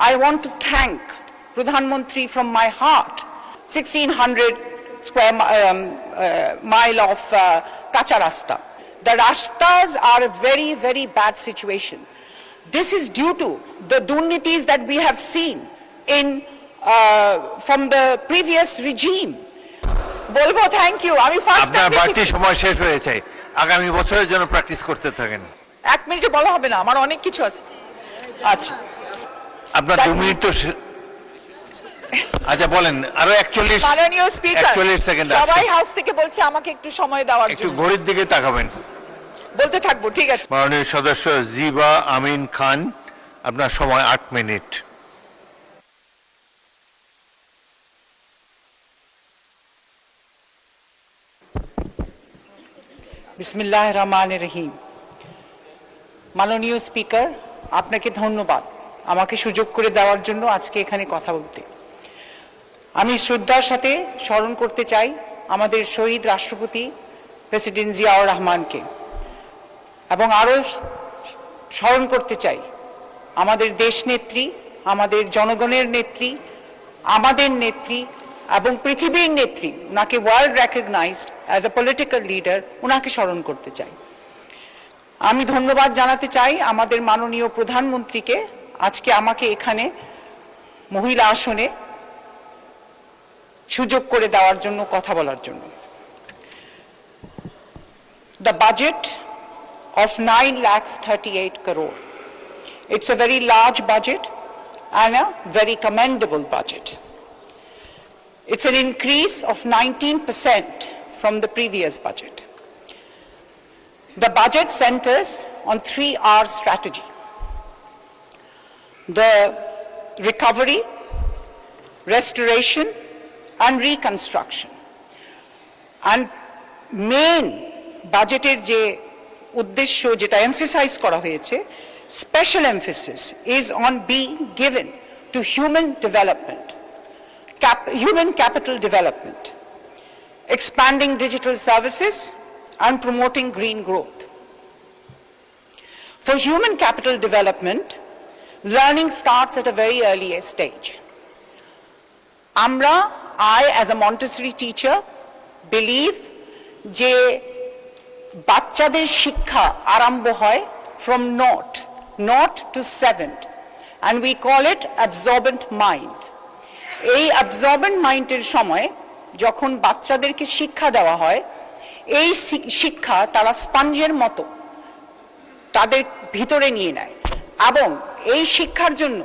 I want to thank Pradhan Mantri from my heart. 1600 square mile of kacha rasta. The rastas are a very, very bad situation. This is due to the durnitis that we have seen from the previous regime. বলবো thank you. আমি first time আপনার বাড়তি সময় শেষ হয়েছে, আগামী বছরের জন্য প্র্যাকটিস করতে থাকেন। এক মিনিটে বলা হবে না, আমার অনেক কিছু আছে। আচ্ছা আপনার 2 মিনিট তো আচ্ছা বলেন, আরো 41 মাননীয় স্পিকার 41 সেকেন্ড আছে। সবাই হাউস থেকে বলছে আমাকে একটু সময় দেওয়ার জন্য। একটু ঘড়ির দিকে তাকাবেন। বলতে থাকবো, ঠিক আছে। মাননীয় সদস্য জিবা আমিন খান, আপনার সময় 8 মিনিট। বিসমিল্লাহির রহমানির রহিম। মাননীয় স্পিকার, আপনাকে ধন্যবাদ আমাকে সুযোগ করে দেওয়ার জন্য আজকে এখানে কথা বলতে। আমি শ্রদ্ধার সাথে স্মরণ করতে চাই আমাদের শহীদ রাষ্ট্রপতি প্রেসিডেন্ট জিয়াউর রহমানকে, এবং আরও স্মরণ করতে চাই আমাদের দেশনেত্রী, আমাদের জনগণের নেত্রী, আমাদের নেত্রী এবং পৃথিবীর নেত্রী, ওনাকে world recognised as a political leader, ওনাকে স্মরণ করতে চাই। আমি ধন্যবাদ জানাতে চাই আমাদের মাননীয় প্রধানমন্ত্রীকে আজকে আমাকে এখানে মহিলা আসনে সুযোগ করে দেওয়ার জন্য, কথা বলার জন্য। The budget of 9,38 crore. It's a very large budget and a very commendable budget. It's an increase of 19% from the previous budget. The budget centers on 3R strategy: the recovery, restoration, and reconstruction. And main budgeted je uddeshyo jeta emphasize kora hoyeche, special emphasis is on being given to human development, human capital development, expanding digital services, and promoting green growth. For human capital development, learning starts at a very early stage. I as a Montessori teacher believe যে বাচ্চাদের শিক্ষা আরম্ভ হয় from naught to 7th, and we call it absorbent mind. এই absorbent মাইন্ডের সময় যখন বাচ্চাদেরকে শিক্ষা দেওয়া হয়, এই শিক্ষা তারা স্পঞ্জের মতো তাদের ভিতরে নিয়ে নেয়, এবং এই শিক্ষার জন্য